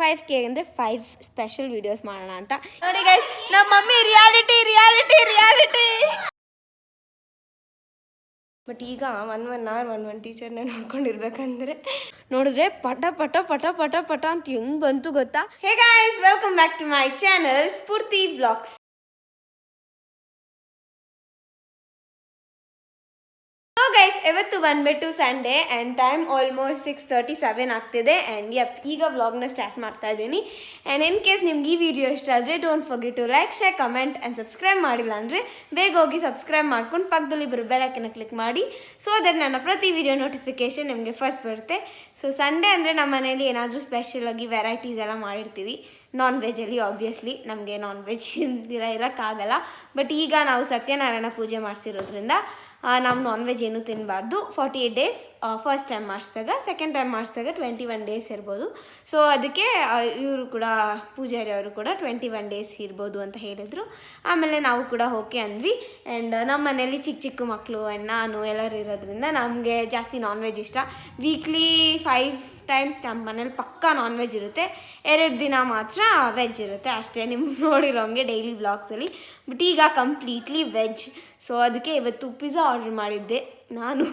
5K ಅಂದರೆ 5 special videos ಮಾಡೋಣ ಅಂತ ನೋಡಿ ಗೈಸ್. ನಮ್ಮ mummy reality reality reality. But ಈಗ ಒನ್ ಟೀಚರ್ನೇ ನೋಡ್ಕೊಂಡಿರ್ಬೇಕಂದ್ರೆ ನೋಡಿದ್ರೆ ಪಟ ಪಟ ಪಟ ಪಟ ಪಟ ಅಂತ ಹೆಂಗ್ ಬಂತು ಗೊತ್ತಾ. Hey guys, welcome back to my channel Spoorthi vlogs. Guys, ಇವತ್ತು ಬಂದ್ಬಿಟ್ಟು ಸಂಡೇ ಆ್ಯಂಡ್ ಟೈಮ್ ಆಲ್ಮೋಸ್ಟ್ 6:37 ಆಗ್ತಿದೆ. ಆ್ಯಂಡ್ ಈಗ ವ್ಲಾಗ್ನ ಸ್ಟಾರ್ಟ್ ಮಾಡ್ತಾ ಇದ್ದೀನಿ. ಆ್ಯಂಡ್ ಇನ್ ಕೇಸ್ ನಿಮ್ಗೆ ಈ ವಿಡಿಯೋ ಇಷ್ಟ ಆದರೆ don't forget to like, share, comment and subscribe ಮಾಡಿಲ್ಲ ಅಂದರೆ ಬೇಗ ಹೋಗಿ ಸಬ್ಸ್ಕ್ರೈಬ್ ಮಾಡ್ಕೊಂಡು ಪಕ್ಕದಲ್ಲಿ ಬರೋ ಬೆಲ್ ಐಕನ್ನ ಕ್ಲಿಕ್ ಮಾಡಿ. ಸೊ ದಟ್ ನನ್ನ ಪ್ರತಿ ವಿಡಿಯೋ ನೋಟಿಫಿಕೇಷನ್ ನಿಮಗೆ ಫಸ್ಟ್ ಬರುತ್ತೆ. ಸೊ ಸಂಡೇ ಅಂದರೆ ನಮ್ಮ ಮನೇಲಿ ಏನಾದರೂ ಸ್ಪೆಷಲಾಗಿ ವೆರೈಟೀಸ್ ಎಲ್ಲ ಮಾಡಿರ್ತೀವಿ. ನಾನ್ ವೆಜ್ಜಲ್ಲಿ ಆಬ್ವಿಯಸ್ಲಿ ನಮಗೆ ನಾನ್ ವೆಜ್ ಇರೋಕ್ಕಾಗಲ್ಲ. ಬಟ್ ಈಗ ನಾವು ಸತ್ಯನಾರಾಯಣ ಪೂಜೆ ಮಾಡಿಸಿರೋದ್ರಿಂದ ನಾವು ನಾನ್ ವೆಜ್ ಏನೂ ತಿನ್ನಬಾರ್ದು. 48 ಡೇಸ್ ಫಸ್ಟ್ ಟೈಮ್ ಮಾಡಿಸಿದಾಗ, ಸೆಕೆಂಡ್ ಟೈಮ್ ಮಾಡಿಸಿದಾಗ 21 ಡೇಸ್ ಇರ್ಬೋದು. ಸೊ ಅದಕ್ಕೆ ಇವರು ಕೂಡ ಪೂಜಾರಿ ಅವರು ಕೂಡ 21 ಡೇಸ್ ಇರ್ಬೋದು ಅಂತ ಹೇಳಿದರು. ಆಮೇಲೆ ನಾವು ಕೂಡ ಓಕೆ ಅಂದ್ವಿ. ಆ್ಯಂಡ್ ನಮ್ಮ ಮನೇಲಿ ಚಿಕ್ಕ ಚಿಕ್ಕ ಮಕ್ಕಳು ಆ್ಯಂಡ್ ನಾನು ಎಲ್ಲರೂ ಇರೋದ್ರಿಂದ ನಮಗೆ ಜಾಸ್ತಿ ನಾನ್ ವೆಜ್ ಇಷ್ಟ. ವೀಕ್ಲಿ 5 ಟೈಮ್ಸ್ ನಮ್ಮ ಮನೇಲಿ ಪಕ್ಕಾ ನಾನ್ ವೆಜ್ ಇರುತ್ತೆ. 2 ದಿನ ಮಾತ್ರ ವೆಜ್ ಇರುತ್ತೆ ಅಷ್ಟೇ, ನಿಮ್ಗೆ ನೋಡಿರೋಂಗೆ ಡೈಲಿ ವ್ಲಾಗ್ಸಲ್ಲಿ. ಬಟ್ ಈಗ ಕಂಪ್ಲೀಟ್ಲಿ ವೆಜ್. ಸೊ ಅದಕ್ಕೆ ಇವತ್ತು ಪಿಜ್ಜಾ ಆರ್ಡ್ರ್ ಮಾಡಿದ್ದೆ ನಾನು.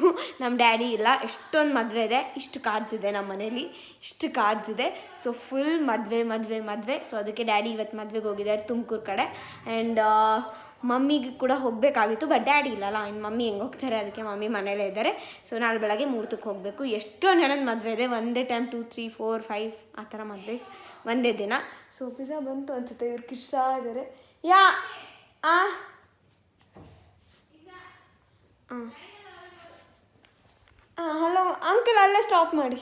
ನಮ್ಮ ಡ್ಯಾಡಿ ಇಲ್ಲ, ಎಷ್ಟೊಂದು ಮದುವೆ ಇದೆ, ಇಷ್ಟು ಕಾರ್ಡ್ಸ್ ಇದೆ ನಮ್ಮ ಮನೇಲಿ, ಇಷ್ಟು ಕಾರ್ಡ್ಸ್ ಇದೆ. ಸೊ ಫುಲ್ ಮದುವೆ. ಸೊ ಅದಕ್ಕೆ ಡ್ಯಾಡಿ ಇವತ್ತು ಮದುವೆಗೆ ಹೋಗಿದ್ದಾರೆ ತುಮಕೂರು ಕಡೆ. ಆ್ಯಂಡ್ ಮಮ್ಮಿಗೆ ಕೂಡ ಹೋಗಬೇಕಾಗಿತ್ತು, ಬಟ್ ಡ್ಯಾಡಿ ಇಲ್ಲಲ್ಲ, ಇನ್ನು ಮಮ್ಮಿ ಹೆಂಗೆ ಹೋಗ್ತಾರೆ, ಅದಕ್ಕೆ ಮಮ್ಮಿ ಮನೇಲೇ ಇದ್ದಾರೆ. ಸೊ ನಾಳೆ ಬೆಳಗ್ಗೆ ಮುಹೂರ್ತಕ್ಕೆ ಹೋಗಬೇಕು. ಎಷ್ಟೊಂದು ಜನದ ಮದುವೆ ಇದೆ, ಒಂದೇ ಟೈಮ್ 2, 3, 4, 5 ಆ ಥರ ಮದುವೆ ಒಂದೇ ದಿನ. ಸೊ ಪಿಜ್ಜಾ ಬಂತು ಅನ್ಸುತ್ತೆ, ಇವ್ರು ಕಿರ್ಸ್ತಾ ಇದ್ದಾರೆ. ಹಲೋ ಅಂಕಲ್, ಅಲ್ಲೇ ಸ್ಟಾಪ್ ಮಾಡಿ.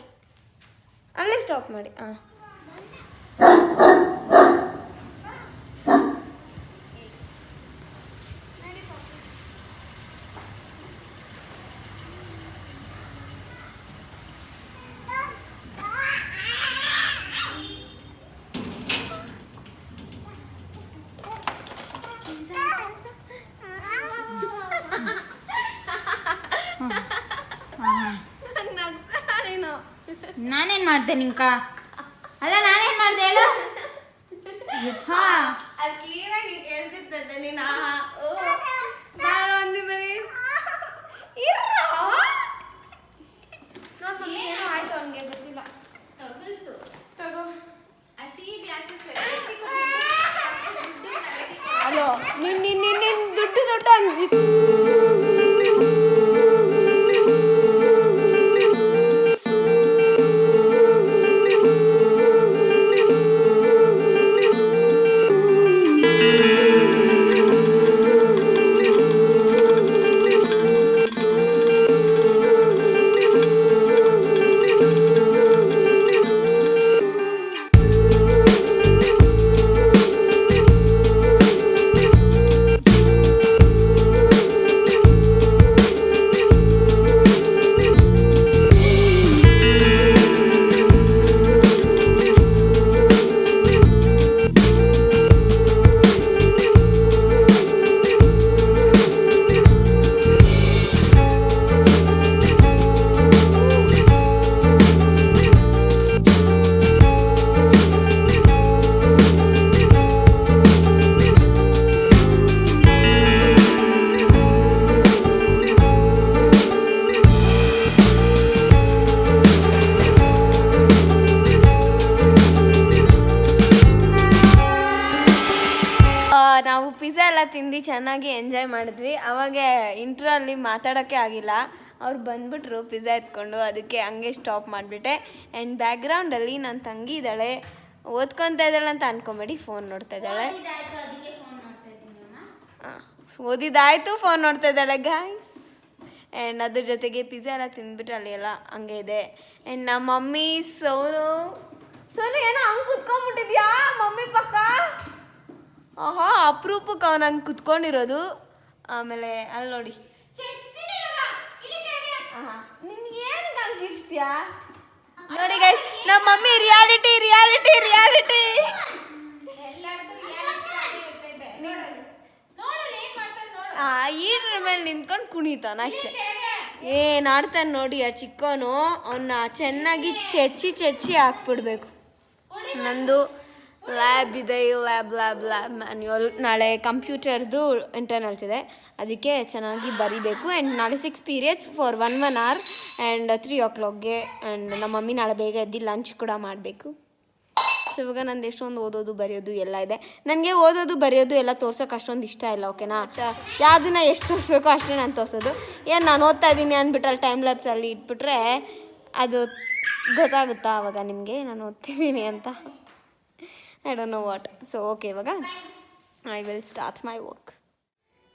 ನಾನೇನು ಮಾಡಿದೆ ನಿಂಕ? ಅಲ್ಲ ನಾನೇನು ಮಾಡಿದೆ ಹೇಳು? ಅಲ್ಲಿ ಕ್ಲೀನಾಗಿ ಕೇಳ್ತಿರ್ತದೆ ನೀನು. ನಾನು ಅಂದಿ ಬರೀ ನೋಡಿ ಏನೋ ಆಯ್ತು, ಅವನಿಗೆ ಗೊತ್ತಿಲ್ಲ. ತಗೋ ಅಲೋ, ನಿನ್ನ ದುಡ್ಡು ಅಂದಿ. ನಾವು ಪಿಜ್ಜಾ ಎಲ್ಲ ತಿಂದು ಚೆನ್ನಾಗಿ ಎಂಜಾಯ್ ಮಾಡಿದ್ವಿ. ಅವಾಗ ಇಂಟ್ರಲ್ಲಿ ಮಾತಾಡೋಕ್ಕೆ ಆಗಿಲ್ಲ, ಅವ್ರು ಬಂದ್ಬಿಟ್ರು ಪಿಜ್ಜಾ ಎತ್ಕೊಂಡು. ಅದಕ್ಕೆ ಹಂಗೆ ಸ್ಟಾಪ್ ಮಾಡಿಬಿಟ್ಟೆ. ಆ್ಯಂಡ್ ಬ್ಯಾಕ್ಗ್ರೌಂಡಲ್ಲಿ ನನ್ನ ತಂಗಿ ಇದ್ದಾಳೆ, ಓದ್ಕೊತಾ ಇದ್ದಾಳೆ ಅಂತ ಅನ್ಕೊಂಬೇಡಿ, ಫೋನ್ ನೋಡ್ತಾ ಇದ್ದಾಳೆ. ಓದಿದಾಯ್ತು, ಫೋನ್ ನೋಡ್ತಾ ಇದ್ದಾಳೆ ಗಾಯ್ಸ್. ಆ್ಯಂಡ್ ಅದ್ರ ಜೊತೆಗೆ ಪಿಜ್ಜಾ ಎಲ್ಲ ತಿಂದ್ಬಿಟ್ಟು ಅಲ್ಲಿ ಎಲ್ಲ ಹಂಗೆ ಇದೆ. ಆ್ಯಂಡ್ ನಮ್ಮ ಮಮ್ಮಿ ಸೋನು ಏನೋ ಹಂಗೆ ಕುತ್ಕೊಂಡ್ಬಿಟ್ಟಿದ್ಯಾ ಮಮ್ಮಿ ಪಕ್ಕ? ಆಹಾ, ಅಪರೂಪಕ್ಕೆ ಅವನು ಹಂಗೆ ಕುತ್ಕೊಂಡಿರೋದು. ಆಮೇಲೆ ಅಲ್ಲಿ ನೋಡಿ, ನಿನ್ಗೆ ಏನಕ್ಕೆ ಹಂಗೆ ಇರ್ತೀಯಾ ನೋಡಿ ಗೈಸ್, ನಮ್ಮ ಮಮ್ಮಿ ರಿಯಾಲಿಟಿ ರಿಯಾಲಿಟಿ ರಿಯಾಲಿಟಿ. ಈಡ್ರ ಮೇಲೆ ನಿಂತ್ಕೊಂಡು ಕುಣಿತಾನ ಅಷ್ಟೇ. ಏನು ಆಡ್ತಾನೆ ನೋಡಿ ಆ ಚಿಕ್ಕವನು. ಅವನ್ನ ಚೆನ್ನಾಗಿ ಚೆಚ್ಚಿ ಹಾಕ್ಬಿಡ್ಬೇಕು. ನಂದು ಲ್ಯಾಬ್ ಇದೆ, ಲ್ಯಾಬ್ ಮ್ಯಾನ್ಯುವಲ್. ನಾಳೆ ಕಂಪ್ಯೂಟರ್ದು ಇಂಟರ್ನಲ್ಸ್ ಇದೆ, ಅದಕ್ಕೆ ಚೆನ್ನಾಗಿ ಬರಿಬೇಕು. ಆ್ಯಂಡ್ ನಾಳೆ 6 periods ಫಾರ್ 1 hour ಆ್ಯಂಡ್ 3 o'clockಗೆ. ಆ್ಯಂಡ್ ನಮ್ಮ ಮಮ್ಮಿ ನಾಳೆ ಬೇಗ ಎದ್ದು ಲಂಚ್ ಕೂಡ ಮಾಡಬೇಕು. ಸೊ ಇವಾಗ ನಂದು ಎಷ್ಟೊಂದು ಓದೋದು ಬರೆಯೋದು ಎಲ್ಲ ಇದೆ. ನನಗೆ ಓದೋದು ಬರೆಯೋದು ಎಲ್ಲ ತೋರ್ಸೋಕೆ ಅಷ್ಟೊಂದು ಇಷ್ಟ ಇಲ್ಲ, ಓಕೆನಾ. ಯಾವುದನ್ನ ಎಷ್ಟು ತೋರಿಸ್ಬೇಕೋ ಅಷ್ಟೇ ನಾನು ತೋರಿಸೋದು. ಏನು ನಾನು ಓದ್ತಾ ಇದ್ದೀನಿ ಅಂದ್ಬಿಟ್ಟು ಅಲ್ಲಿ ಟೈಮ್ ಲ್ಯಾಬ್ಸಲ್ಲಿ ಇಟ್ಬಿಟ್ರೆ ಅದು ಗೊತ್ತಾಗುತ್ತಾ ಆವಾಗ ನಿಮಗೆ ನಾನು ಓದ್ತಿದ್ದೀನಿ ಅಂತ. I don't know what. So okay, ಇವಾಗ I will start my work.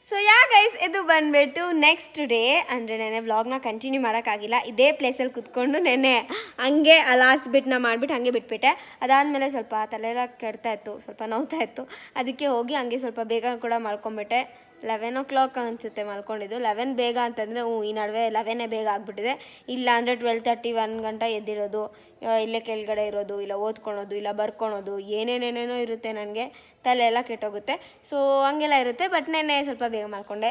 So guys, ಇದು ಬಂದುಬಿಟ್ಟು ನೆಕ್ಸ್ಟ್ ಡೇ. ಅಂದರೆ ನೆನೆ ವ್ಲಾಗ್ನ ಕಂಟಿನ್ಯೂ ಮಾಡೋಕ್ಕಾಗಿಲ್ಲ, ಇದೇ ಪ್ಲೇಸಲ್ಲಿ ಕುತ್ಕೊಂಡು ನೆನೆ ಹಂಗೆ ಲಾಸ್ಟ್ ಬಿಟ್ನ ಮಾಡಿಬಿಟ್ಟು ಹಾಗೆ ಬಿಟ್ಬಿಟ್ಟೆ. ಅದಾದಮೇಲೆ ಸ್ವಲ್ಪ ತಲೆಯೆಲ್ಲ ಕೆಡ್ತಾ ಇತ್ತು, ಸ್ವಲ್ಪ ನೋವ್ತಾ ಇತ್ತು. ಅದಕ್ಕೆ ಹೋಗಿ ಹಂಗೆ ಸ್ವಲ್ಪ ಬೇಗ ಕೂಡ ಮಲ್ಕೊಂಬಿಟ್ಟೆ. 11 o'clock ಅನಿಸುತ್ತೆ ಮಲ್ಕೊಂಡಿದ್ದು. 11 ಬೇಗ ಅಂತಂದರೆ ಈ ನಡುವೆ 11 ಬೇಗ ಆಗಿಬಿಟ್ಟಿದೆ. ಇಲ್ಲ ಅಂದರೆ 12:30 1 ಗಂಟೆ ಎದ್ದಿರೋದು, ಇಲ್ಲೇ ಕೆಳಗಡೆ ಇರೋದು, ಇಲ್ಲ ಓದ್ಕೊಳೋದು, ಇಲ್ಲ ಬರ್ಕೊಳೋದು, ಏನೇನೇನೇನೋ ಇರುತ್ತೆ. ನನಗೆ ತಲೆ ಎಲ್ಲ ಕೆಟ್ಟೋಗುತ್ತೆ. ಸೊ ಹಂಗೆಲ್ಲ ಇರುತ್ತೆ. ಬಟ್ ನೆನ್ನೆ ಸ್ವಲ್ಪ ಬೇಗ ಮಲ್ಕೊಂಡೆ,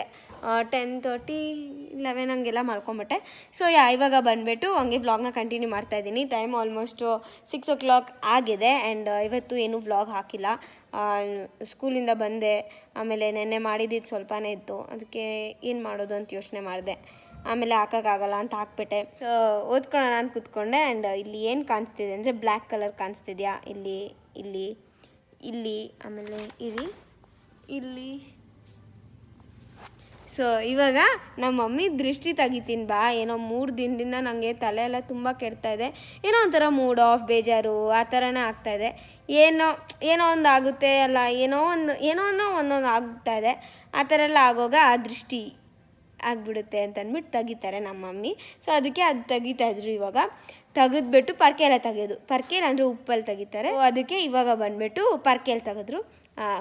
10:30 11 ಹಂಗೆಲ್ಲ ಮಲ್ಕೊಂಬಿಟ್ಟೆ. ಸೊ ಇವಾಗ ಬಂದುಬಿಟ್ಟು ಹಂಗೆ ವ್ಲಾಗ್ನ ಕಂಟಿನ್ಯೂ ಮಾಡ್ತಾಯಿದ್ದೀನಿ. ಟೈಮ್ ಆಲ್ಮೋಸ್ಟ್ 6 o'clock ಆಗಿದೆ. ಆ್ಯಂಡ್ ಇವತ್ತು ಏನೂ ವ್ಲಾಗ್ ಹಾಕಿಲ್ಲ. ಸ್ಕೂಲಿಂದ ಬಂದೆ, ಆಮೇಲೆ ನೆನ್ನೆ ಮಾಡಿದ್ದು ಸ್ವಲ್ಪನೇ ಇತ್ತು, ಅದಕ್ಕೆ ಏನು ಮಾಡೋದು ಅಂತ ಯೋಚನೆ ಮಾಡಿದೆ. ಆಮೇಲೆ ಹಾಕೋಕ್ಕಾಗಲ್ಲ ಅಂತ ಹಾಕ್ಬಿಟ್ಟೆ. ಸೊ ಓದ್ಕೊಳ್ಳೋಣ ಅಂತ ಕೂತ್ಕೊಂಡೆ. ಆ್ಯಂಡ್ ಇಲ್ಲಿ ಏನು ಕಾಣಿಸ್ತಿದೆ ಅಂದರೆ ಬ್ಲ್ಯಾಕ್ ಕಲರ್ ಕಾಣಿಸ್ತಿದ್ಯಾ, ಇಲ್ಲಿ ಇಲ್ಲಿ ಇಲ್ಲಿ ಆಮೇಲೆ ಇಲ್ಲಿ. ಸೊ ಇವಾಗ ನಮ್ಮ ಮಮ್ಮಿ ದೃಷ್ಟಿ ತೆಗಿತೀನಿ ಬಾ. ಏನೋ 3 ದಿನದಿಂದ ನನಗೆ ತಲೆ ಎಲ್ಲ ತುಂಬ ಕೆಡ್ತಾ ಇದೆ. ಏನೋ ಒಂಥರ ಮೂಡ್ ಆಫ್, ಬೇಜಾರು ಆ ಥರನೇ ಆಗ್ತಾಯಿದೆ. ಏನೋ ಒಂದು ಆಗುತ್ತೆ ಅಲ್ಲ, ಏನೋ ಒಂದೊಂದು ಆಗ್ತಾಯಿದೆ. ಆ ಥರ ಎಲ್ಲ ಆಗೋಗ ಆ ದೃಷ್ಟಿ ಆಗಿಬಿಡುತ್ತೆ ಅಂತ ಅಂದ್ಬಿಟ್ಟು ತೆಗಿತಾರೆ ನಮ್ಮ ಮಮ್ಮಿ. ಸೊ ಅದಕ್ಕೆ ಅದು ತೆಗಿತಾಯಿದ್ರು. ಇವಾಗ ತೆಗೆದ್ಬಿಟ್ಟು ಪರ್ಕೆಲ್ಲ ತೆಗೆಯೋದು, ಪರ್ಕೆಲ್ ಅಂದರೆ ಉಪ್ಪಲ್ಲಿ ತೆಗಿತಾರೆ. ಸೊ ಅದಕ್ಕೆ ಇವಾಗ ಬಂದುಬಿಟ್ಟು ಪರ್ಕೆಲ್ ತೆಗೆದ್ರು,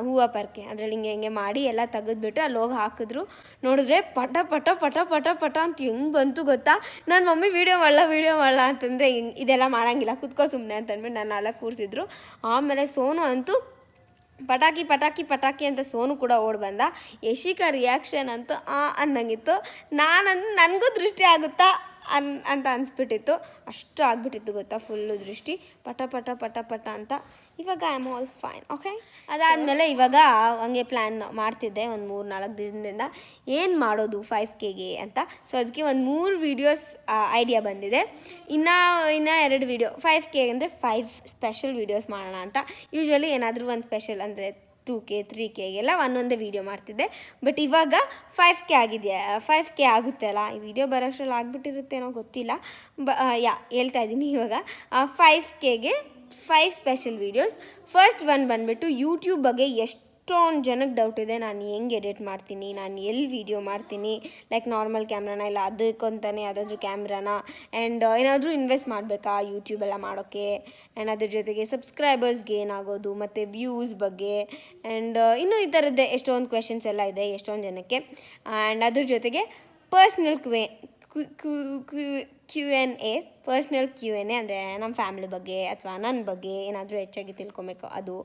ಹೂವು ಪರ್ಕೆ ಅದರಲ್ಲಿ ಹಿಂಗೆ ಮಾಡಿ ಎಲ್ಲ ತೆಗೆದ್ಬಿಟ್ಟು ಅಲ್ಲಿ ಹೋಗಿ ಹಾಕಿದ್ರು. ನೋಡಿದ್ರೆ ಪಟ ಪಟ ಪಟ ಪಟ ಪಟ ಅಂತ ಹೆಂಗೆ ಬಂತು ಗೊತ್ತಾ. ನನ್ನ ಮಮ್ಮಿ ವೀಡಿಯೋ ಮಾಡಲ್ಲ ಅಂತಂದರೆ ಇದೆಲ್ಲ ಮಾಡೋಂಗಿಲ್ಲ, ಕುತ್ಕೋ ಸುಮ್ಮನೆ ಅಂತಂದ್ಬಿಟ್ಟು ನಾನು ಎಲ್ಲ ಕೂರಿಸಿದ್ರು. ಆಮೇಲೆ ಸೋನು ಅಂತೂ ಪಟಾಕಿ ಅಂತ ಸೋನು ಕೂಡ ಓಡಿ ಬಂದ. ಯಶಿಕಾ ರಿಯಾಕ್ಷನ್ ಅಂತೂ ಅಂದಂಗಿತ್ತು. ನನಗೂ ದೃಷ್ಟಿ ಆಗುತ್ತಾ ಅಂತ ಅನಿಸ್ಬಿಟ್ಟಿತ್ತು. ಅಷ್ಟು ಆಗಿಬಿಟ್ಟಿತ್ತು ಗೊತ್ತಾ, ಫುಲ್ಲು ದೃಷ್ಟಿ ಪಟ ಪಟ ಪಟ ಪಟ ಅಂತ. ಇವಾಗ I am all fine, okay. ಅದಾದಮೇಲೆ ಇವಾಗ ಹಂಗೆ ಪ್ಲ್ಯಾನ್ ಮಾಡ್ತಿದ್ದೆ ಒಂದು 3-4 ದಿನದಿಂದ ಏನು ಮಾಡೋದು 5Kಗೆ ಅಂತ. ಸೊ ಅದಕ್ಕೆ ಒಂದು 3 ವೀಡಿಯೋಸ್ ಐಡಿಯಾ ಬಂದಿದೆ. ಇನ್ನು 2 ವೀಡಿಯೋ 5K ಅಂದರೆ 5 ಸ್ಪೆಷಲ್ ವೀಡಿಯೋಸ್ ಮಾಡೋಣ ಅಂತ. ಯೂಶ್ವಲಿ ಏನಾದರೂ ಒಂದು ಸ್ಪೆಷಲ್ ಅಂದರೆ 2K 3Kಗೆಲ್ಲ ಒಂದೊಂದೇ ವೀಡಿಯೋ ಮಾಡ್ತಿದ್ದೆ. ಬಟ್ ಇವಾಗ 5K ಆಗಿದೆಯಾ, 5K ಆಗುತ್ತೆ ಅಲ್ಲ, ಈ ವಿಡಿಯೋ ಬರೋಷ್ಟರಲ್ಲಿ ಆಗಿಬಿಟ್ಟಿರುತ್ತೇನೋ ಗೊತ್ತಿಲ್ಲ. ಹೇಳ್ತಾ ಇದ್ದೀನಿ ಇವಾಗ 5Kಗೆ 5 ಸ್ಪೆಷಲ್ ವೀಡಿಯೋಸ್. ಫಸ್ಟ್ ಬಂದುಬಿಟ್ಟು ಯೂಟ್ಯೂಬ್ ಬಗ್ಗೆ ಎಷ್ಟೊಂದು ಜನಕ್ಕೆ ಡೌಟ್ ಇದೆ. ನಾನು ಹೆಂಗೆ ಎಡಿಟ್ ಮಾಡ್ತೀನಿ, ನಾನು ಎಲ್ಲಿ ವೀಡಿಯೋ ಮಾಡ್ತೀನಿ, ಲೈಕ್ ನಾರ್ಮಲ್ ಕ್ಯಾಮ್ರಾನ ಇಲ್ಲ ಅದಕ್ಕಂತಾನೆ ಯಾವುದಾದ್ರೂ ಕ್ಯಾಮ್ರಾನ. ಆ್ಯಂಡ್ ಏನಾದರೂ ಇನ್ವೆಸ್ಟ್ ಮಾಡಬೇಕಾ ಯೂಟ್ಯೂಬೆಲ್ಲ ಮಾಡೋಕ್ಕೆ. ಆ್ಯಂಡ್ ಅದ್ರ ಜೊತೆಗೆ ಸಬ್ಸ್ಕ್ರೈಬರ್ಸ್ಗೆ ಏನಾಗೋದು, ಮತ್ತು ವ್ಯೂಸ್ ಬಗ್ಗೆ. ಆ್ಯಂಡ್ ಇನ್ನೂ ಈ ಥರದ್ದೇ ಎಷ್ಟೊಂದು ಕ್ವೆಶನ್ಸ್ ಎಲ್ಲ ಇದೆ ಎಷ್ಟೊಂದು ಜನಕ್ಕೆ. ಆ್ಯಂಡ್ ಅದ್ರ ಜೊತೆಗೆ ಪರ್ಸ್ನಲ್ ಪರ್ಸ್ನಲ್ Q&A ಅಂದರೆ ನಮ್ಮ ಫ್ಯಾಮಿಲಿ ಬಗ್ಗೆ ಅಥವಾ ನನ್ನ ಬಗ್ಗೆ ಏನಾದರೂ ಹೆಚ್ಚಾಗಿ ತಿಳ್ಕೊಬೇಕು ಅದು.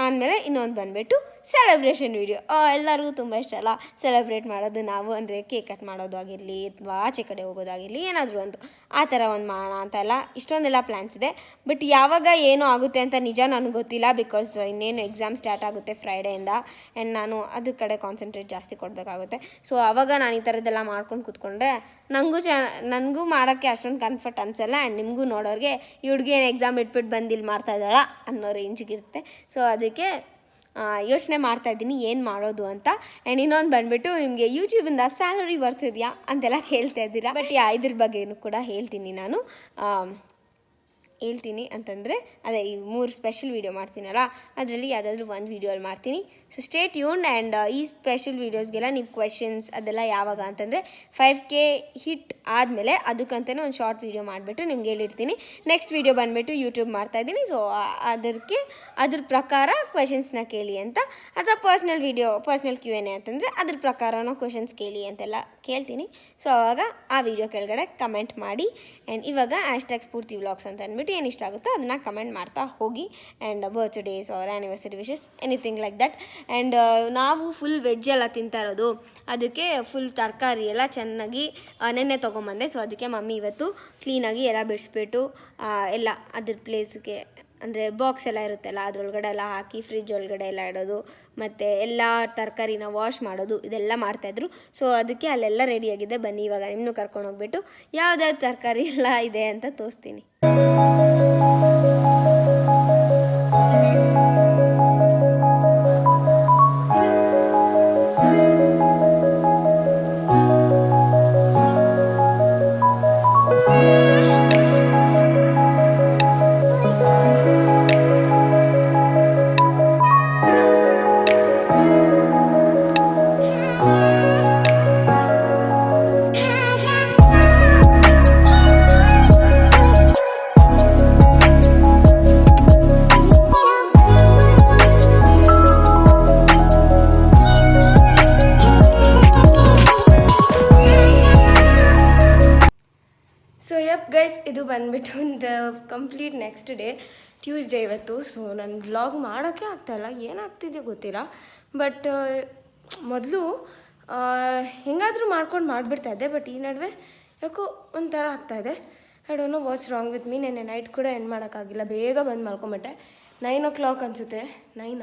ಆದಮೇಲೆ ಇನ್ನೊಂದು ಬಂದುಬಿಟ್ಟು ಸೆಲೆಬ್ರೇಷನ್ ವೀಡಿಯೋ. ಎಲ್ಲರಿಗೂ ತುಂಬ ಇಷ್ಟ ಅಲ್ಲ ಸೆಲೆಬ್ರೇಟ್ ಮಾಡೋದು. ನಾವು ಅಂದರೆ ಕೇಕ್ ಕಟ್ ಮಾಡೋದು ಆಗಿರಲಿ ಅಥವಾ ಆಚೆ ಕಡೆ ಹೋಗೋದಾಗಿರಲಿ, ಏನಾದರೂ ಒಂದು ಆ ಥರ ಒಂದು ಮಾಡೋಣ ಅಂತ ಎಲ್ಲ ಇಷ್ಟೊಂದೆಲ್ಲ ಪ್ಲ್ಯಾನ್ಸ್ ಇದೆ. ಬಟ್ ಯಾವಾಗ ಏನು ಆಗುತ್ತೆ ಅಂತ ನಿಜ ನನಗೆ ಗೊತ್ತಿಲ್ಲ. ಬಿಕಾಸ್ ಇನ್ನೇನು ಎಕ್ಸಾಮ್ ಸ್ಟಾರ್ಟ್ ಆಗುತ್ತೆ ಫ್ರೈಡೆಯಿಂದ. ಆ್ಯಂಡ್ ನಾನು ಅದ್ರ ಕಡೆ ಕಾನ್ಸಂಟ್ರೇಟ್ ಜಾಸ್ತಿ ಕೊಡಬೇಕಾಗುತ್ತೆ. ಸೊ ಆವಾಗ ನಾನು ಈ ಥರದ್ದೆಲ್ಲ ಮಾಡ್ಕೊಂಡು ಕೂತ್ಕೊಂಡ್ರೆ ನನಗೂ ಮಾಡೋಕ್ಕೆ ಅಷ್ಟೊಂದು ಕಂಫರ್ಟ್ ಅನಿಸಲ್ಲ. ಆ್ಯಂಡ್ ನಿಮಗೂ ನೋಡೋರಿಗೆ ಈ ಹುಡುಗಿ ಏನು ಎಕ್ಸಾಮ್ ಇಟ್ಬಿಟ್ಟು ಬಂದು ಇಲ್ಲಿ ಮಾಡ್ತಾ ಇದ್ದಾಳ ಅನ್ನೋ ರೇಂಜಿಗಿರುತ್ತೆ. ಸೊ ಅದಕ್ಕೆ ಯೋಚನೆ ಮಾಡ್ತಾಯಿದ್ದೀನಿ ಏನು ಮಾಡೋದು ಅಂತ. ಆ್ಯಂಡ್ ಇನ್ನೊಂದು ಬಂದುಬಿಟ್ಟು ನಿಮಗೆ ಯೂಟ್ಯೂಬಿಂದ ಸ್ಯಾಲರಿ ಬರ್ತಿದೆಯಾ ಅಂತೆಲ್ಲ ಕೇಳ್ತಾ ಇದ್ದೀರಾ. ಬಟ್ ಇದ್ರ ಬಗ್ಗೆನೂ ಕೂಡ ಹೇಳ್ತೀನಿ ಅಂತಂದರೆ ಅದೇ ಈ 3 ಸ್ಪೆಷಲ್ ವೀಡಿಯೋ ಮಾಡ್ತೀನಲ್ಲ, ಅದರಲ್ಲಿ ಯಾವುದಾದ್ರೂ ಒಂದು ವೀಡಿಯೋಲ್ಲಿ ಮಾಡ್ತೀನಿ. So stay tuned. ಆ್ಯಂಡ್ ಈ ಸ್ಪೆಷಲ್ ವೀಡಿಯೋಸ್ಗೆಲ್ಲ ನೀವು ಕ್ವೆಶನ್ಸ್ ಅದೆಲ್ಲ ಯಾವಾಗ ಅಂತಂದರೆ 5K ಹಿಟ್ ಆದಮೇಲೆ ಅದಕ್ಕಂತಲೇ ಒಂದು ಶಾರ್ಟ್ ವೀಡಿಯೋ ಮಾಡಿಬಿಟ್ಟು ನಿಮ್ಗೆ ಹೇಳಿರ್ತೀನಿ. ನೆಕ್ಸ್ಟ್ ವೀಡಿಯೋ ಬಂದುಬಿಟ್ಟು ಯೂಟ್ಯೂಬ್ ಮಾಡ್ತಾಯಿದ್ದೀನಿ. ಸೊ ಅದ್ರ ಪ್ರಕಾರ ಕ್ವೆಶನ್ಸ್ನ ಕೇಳಿ ಅಂತ, ಅಥವಾ ಪರ್ಸ್ನಲ್ Q&A ಅಂತಂದರೆ ಅದ್ರ ಪ್ರಕಾರನೂ ಕ್ವೆಶನ್ಸ್ ಕೇಳಿ ಅಂತೆಲ್ಲ ಕೇಳ್ತೀನಿ. ಸೊ ಆವಾಗ ಆ ವಿಡಿಯೋ ಕೆಳಗಡೆ ಕಮೆಂಟ್ ಮಾಡಿ. ಆ್ಯಂಡ್ ಇವಾಗ #ಸ್ಫೂರ್ತಿ ವ್ಲಾಗ್ಸ್ ಅಂತ ಅಂದ್ಬಿಟ್ಟು ಏನು ಇಷ್ಟ ಆಗುತ್ತೋ ಅದನ್ನು ಕಮೆಂಟ್ ಮಾಡ್ತಾ ಹೋಗಿ. And birthdays or anniversary wishes anything like that. And ನಾವು ಫುಲ್ ವೆಜ್ ಎಲ್ಲ ತಿಂತಾ ಇರೋದು, ಅದಕ್ಕೆ ಫುಲ್ ತರಕಾರಿ ಎಲ್ಲ ಚೆನ್ನಾಗಿ ನೆನ್ನೆ ತೊಗೊಂಬಂದೆ. ಸೊ ಅದಕ್ಕೆ ಮಮ್ಮಿ ಇವತ್ತು ಕ್ಲೀನಾಗಿ ಎಲ್ಲ ಬಿಡಿಸ್ಬಿಟ್ಟು ಎಲ್ಲ ಅದ್ರ ಪ್ಲೇಸ್ಗೆ ಅಂದರೆ ಬಾಕ್ಸ್ ಎಲ್ಲ ಇರುತ್ತಲ್ಲ ಅದ್ರೊಳಗಡೆ ಎಲ್ಲ ಹಾಕಿ ಫ್ರಿಜ್ ಒಳಗಡೆ ಎಲ್ಲ ಇಡೋದು ಮತ್ತು ಎಲ್ಲ ತರಕಾರಿನ ವಾಶ್ ಮಾಡೋದು ಇದೆಲ್ಲ ಮಾಡ್ತಾಯಿದ್ರು. ಸೊ ಅದಕ್ಕೆ ಅಲ್ಲೆಲ್ಲ ರೆಡಿಯಾಗಿದೆ. ಬನ್ನಿ ಇವಾಗ ನಿಮ್ಮನ್ನು ಕರ್ಕೊಂಡು ಹೋಗ್ಬಿಟ್ಟು ಯಾವ್ದಾವ್ದು ತರಕಾರಿ ಎಲ್ಲ ಇದೆ ಅಂತ ತೋರಿಸ್ತೀನಿ. ಗೈಸ್ ಇದು ಬಂದುಬಿಟ್ಟು ಒಂದು ಕಂಪ್ಲೀಟ್ ನೆಕ್ಸ್ಟ್ ಡೇ ಟ್ಯೂಸ್ಡೇ ಇವತ್ತು. ಸೊ ನನ್ನ ವ್ಲಾಗ್ ಮಾಡೋಕ್ಕೆ ಆಗ್ತಾಯಿಲ್ಲ, ಏನಾಗ್ತಿದೆ ಗೊತ್ತಿಲ್ಲ. ಬಟ್ ಮೊದಲು ಹೆಂಗಾದರೂ ಮಾಡ್ಕೊಂಡು ಮಾಡಿಬಿಡ್ತಾಯಿದ್ದೆ. ಬಟ್ ಈ ನಡುವೆ ಯಾಕೋ ಒಂಥರ ಆಗ್ತಾಯಿದೆ. I don't no what's wrong with me. ನೆನ್ನೆ ನೈಟ್ ಕೂಡ ಎಂಡ್ ಮಾಡೋಕ್ಕಾಗಿಲ್ಲ, ಬೇಗ ಬಂದು ಮಲ್ಕೊಂಬಿಟ್ಟೆ. 9 o'clock ಅನಿಸುತ್ತೆ, 9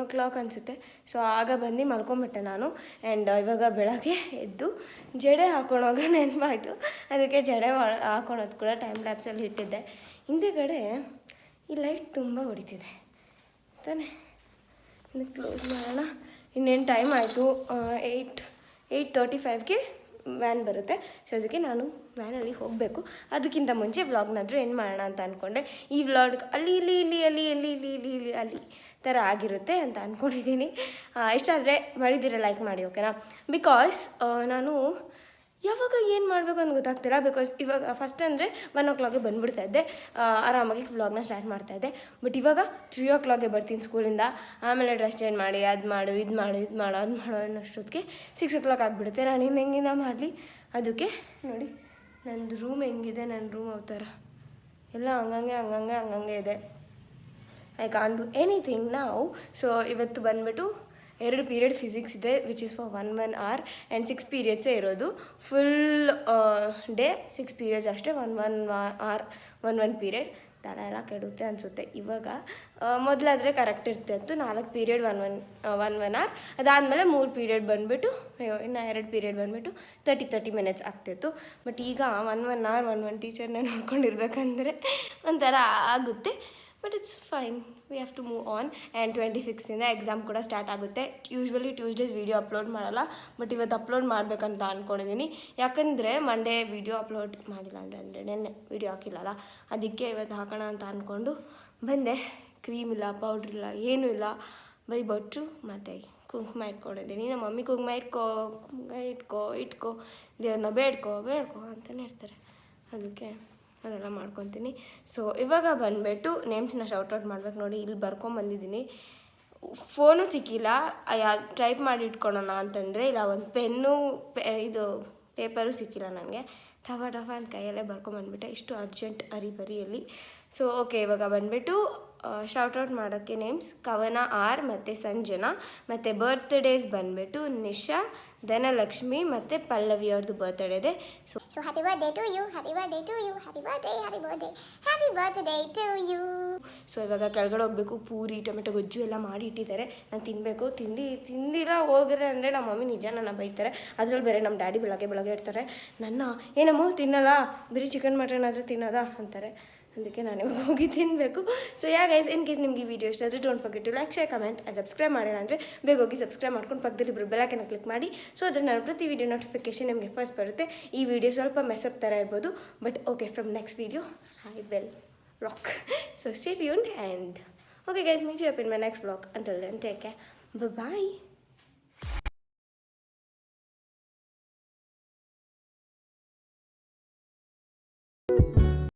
o'clock ಅನಿಸುತ್ತೆ. ಸೊ ಆಗ ಬಂದು ಮಲ್ಕೊಂಬಿಟ್ಟೆ ನಾನು. ಆ್ಯಂಡ್ ಇವಾಗ ಬೆಳಗ್ಗೆ ಎದ್ದು ಜಡೆ ಹಾಕೊಳೋವಾಗ ನೆನಪಾಯಿತು. ಅದಕ್ಕೆ ಜಡೆ ಹಾಕೊಳೋದು ಕೂಡ ಟೈಮ್ ಲ್ಯಾಪ್ಸಲ್ಲಿ ಇಟ್ಟಿದ್ದೆ. ಹಿಂದೆಗಡೆ ಈ ಲೈಟ್ ತುಂಬ ಹೊಡಿತಿದೆ ತಾನೇ. ಇದಕ್ಕೆ ಕ್ಲೋಸ್ ಮಾಡೋಣ. ಇನ್ನೇನು ಟೈಮ್ ಆಯಿತು, 8:35ಗೆ ವ್ಯಾನ್ ಬರುತ್ತೆ. ಸೊ ಅದಕ್ಕೆ ನಾನು ವ್ಯಾನಲ್ಲಿ ಹೋಗಬೇಕು. ಅದಕ್ಕಿಂತ ಮುಂಚೆ ವ್ಲಾಗ್ನಾದರೂ ಎಂಡ್ ಮಾಡೋಣ ಅಂತ ಅಂದ್ಕೊಂಡೆ. ಈ ವ್ಲಾಗ್ ಅಲ್ಲಿ ಥರ ಆಗಿರುತ್ತೆ ಅಂತ ಅಂದ್ಕೊಂಡಿದ್ದೀನಿ. ಇಷ್ಟಾದರೆ ಮಾಡಿದ್ದೀರ ಲೈಕ್ ಮಾಡಿ, ಓಕೆನಾ? ಬಿಕಾಸ್ ನಾನು ಯಾವಾಗ ಏನು ಮಾಡಬೇಕು ಅಂತ ಗೊತ್ತಾಗ್ತಿಲ್ಲ. ಬಿಕಾಸ್ ಇವಾಗ ಫಸ್ಟ್ ಅಂದರೆ 1 o'clockಗೆ ಬಂದುಬಿಡ್ತಾಯಿದ್ದೆ, ಆರಾಮಾಗಿ ವ್ಲಾಗ್ನ ಸ್ಟಾರ್ಟ್ ಮಾಡ್ತಾಯಿದ್ದೆ. ಬಟ್ ಇವಾಗ 3 o'clockಗೆ ಬರ್ತೀನಿ ಸ್ಕೂಲಿಂದ. ಆಮೇಲೆ ಡ್ರೆಸ್ ಚೇಂಜ್ ಮಾಡಿ ಅದು ಮಾಡು ಅನ್ನೋಷ್ಟೊತ್ತಿಗೆ 6 o'clock ಆಗಿಬಿಡುತ್ತೆ. ನಾನು ಹೆಂಗಿಂದ ಮಾಡಲಿ? ಅದಕ್ಕೆ ನೋಡಿ ನಂದು ರೂಮ್ ಹೆಂಗಿದೆ, ನನ್ನ ರೂಮ್ ಅವತಾರ ಎಲ್ಲ ಹಂಗಂಗೆ ಇದೆ. ಐ ಕಾಂಟ್ ಡೂ ಎನಿಥಿಂಗ್ ನಾವು. ಸೊ ಇವತ್ತು ಬಂದುಬಿಟ್ಟು 2 ಪೀರಿಯಡ್ ಫಿಸಿಕ್ಸ್ ಇದೆ, which is for 1 hour and 6 ಪೀರಿಯಡ್ಸೇ ಇರೋದು. ಫುಲ್ ಡೇ 6 ಪೀರಿಯಡ್ಸ್ ಅಷ್ಟೇ, 1 hour 1 ಪೀರಿಯಡ್. ತಲೆ ಎಲ್ಲ ಕೆಡುತ್ತೆ ಅನಿಸುತ್ತೆ. ಇವಾಗ ಮೊದಲಾದರೆ ಕರೆಕ್ಟ್ ಇರ್ತಾಯಿತ್ತು, 4 ಪೀರಿಯಡ್ 1 hour. ಅದಾದಮೇಲೆ 3 ಪೀರಿಯಡ್ ಬಂದುಬಿಟ್ಟು ಇನ್ನು 2 ಪೀರಿಯಡ್ ಬಂದುಬಿಟ್ಟು 30 minutes ಆಗ್ತಿತ್ತು. ಬಟ್ ಈಗ 1 hour 1 ಟೀಚರ್ನೇ ನೋಡ್ಕೊಂಡಿರ್ಬೇಕಂದ್ರೆ ಒಂಥರ ಆಗುತ್ತೆ. But it's fine, we have to move on. And 26th exam ಕೂಡ ಸ್ಟಾರ್ಟ್ ಆಗುತ್ತೆ. ಯೂಶ್ವಲಿ ಟ್ಯೂಸ್ಡೇಸ್ ವೀಡಿಯೋ ಅಪ್ಲೋಡ್ ಮಾಡಲ್ಲ, ಬಟ್ ಇವತ್ತು ಅಪ್ಲೋಡ್ ಮಾಡಬೇಕಂತ ಅಂದ್ಕೊಂಡಿದ್ದೀನಿ. ಯಾಕಂದರೆ ಮಂಡೇ ವೀಡಿಯೋ ಅಪ್ಲೋಡ್ ಮಾಡಿಲ್ಲ ಅಂದರೆ ನೆನ್ನೆ ವೀಡಿಯೋ ಹಾಕಿಲ್ಲಲ್ಲ, ಅದಕ್ಕೆ ಇವತ್ತು ಹಾಕೋಣ ಅಂತ ಅಂದ್ಕೊಂಡು ಬಂದೆ. ಕ್ರೀಮ್ ಇಲ್ಲ, ಪೌಡ್ರ್ ಇಲ್ಲ, ಏನೂ ಇಲ್ಲ, ಬರೀ ಬೊಟ್ಟು ಮತ್ತು ಕುಂಕುಮ ಇಟ್ಕೊಂಡಿದ್ದೀನಿ. ನಮ್ಮ ಮಮ್ಮಿ ಕುಂಕುಮ ಇಟ್ಕೋ ದೇವ್ರನ್ನ ಬೇಡ್ಕೋ ಅಂತಲೇ ಇರ್ತಾರೆ. ಅದಕ್ಕೆ ಅದೆಲ್ಲ ಮಾಡ್ಕೊತೀನಿ. ಸೊ ಇವಾಗ ಬಂದುಬಿಟ್ಟು ನೇಮ್ಸ್ನ ಶೌಟ್ಔಟ್ ಮಾಡ್ಬೇಕು. ನೋಡಿ ಇಲ್ಲಿ ಬರ್ಕೊಂಬಂದಿದ್ದೀನಿ. ಫೋನು ಸಿಕ್ಕಿಲ್ಲ, ಟೈಪ್ ಮಾಡಿ ಇಟ್ಕೊಳೋಣ ಅಂತಂದರೆ ಇಲ್ಲ, ಒಂದು ಪೆನ್ನು ಇದು ಪೇಪರು ಸಿಕ್ಕಿಲ್ಲ ನನಗೆ. ಟಫ ಅಂತ ಕೈಯಲ್ಲೇ ಬರ್ಕೊಂಬಂದ್ಬಿಟ್ಟೆ, ಇಷ್ಟು ಅರ್ಜೆಂಟ್ ಅರಿಬರಿಯಲ್ಲಿ. ಸೊ ಓಕೆ, ಇವಾಗ ಬಂದುಬಿಟ್ಟು ಶೌಟ್ಔಟ್ ಮಾಡೋಕ್ಕೆ ನೇಮ್ಸ್ ಕವನ ಆರ್ ಮತ್ತು ಸಂಜನಾ, ಮತ್ತು ಬರ್ತ್ಡೇಸ್ ಬಂದುಬಿಟ್ಟು ನಿಶಾ, ಧನಲಕ್ಷ್ಮಿ ಮತ್ತು ಪಲ್ಲವಿ ಅವ್ರದ್ದು ಬರ್ತ್ಡೇ ಇದೆ. So happy birthday to you, happy birthday to you, happy birthday to you. So ಇವಾಗ ಕೆಳಗಡೆ ಹೋಗಬೇಕು. ಪೂರಿ ಟೊಮೆಟೊ ಗೊಜ್ಜು ಎಲ್ಲ ಮಾಡಿ ಇಟ್ಟಿದ್ದಾರೆ, ನಾನು ತಿನ್ನಬೇಕು. ತಿಂದಿಲ್ಲ ಹೋಗ್ರೆ ಅಂದರೆ ನಮ್ಮ ಮಮ್ಮಿ ನಿಜ ನನ್ನ ಬೈತಾರೆ. ಅದರಲ್ಲಿ ಬೇರೆ ನಮ್ಮ ಡ್ಯಾಡಿ ಬೆಳಗ್ಗೆ ಇರ್ತಾರೆ. ಏನಮ್ಮ ತಿನ್ನಲ್ಲ, ಬರೀ ಚಿಕನ್ ಮಟನ್ ಆದರೆ ತಿನ್ನೋದಾ ಅಂತಾರೆ. ಅದಕ್ಕೆ ನಾನು ಇವಾಗ ಹೋಗಿ ತಿನ್ನಬೇಕು. ಸೊ ಗೈಸ್, ಇನ್ ಕೇಸ್ ನಿಮಗೆ ಈ ವಿಡಿಯೋ ಇಷ್ಟ ಆದರೆ don't forget to like, share, comment and subscribe ಮಾಡಿಲ್ಲ ಅಂದರೆ ಬೇಗ ಹೋಗಿ ಸಬ್ಸ್ಕ್ರೈಬ್ ಮಾಡ್ಕೊಂಡು ಪಕ್ಕದಲ್ಲಿ ಬೆಲ್ ಐಕಾನ್ ಕ್ಲಿಕ್ ಮಾಡಿ. ಸೊ ಅದ್ರ ನಾನು ಪ್ರತಿ ವಿಡಿಯೋ ನೋಟಿಫಿಕೇಶನ್ ನಿಮಗೆ ಫಸ್ಟ್ ಬರುತ್ತೆ. ಈ ವಿಡಿಯೋ ಸ್ವಲ್ಪ ಮೆಸಪ್ ಥರ ಇರ್ಬೋದು, but okay, from next video I will rock. So stay tuned and okay guys, meet you up in my next vlog. Until then, take care. Bye bye.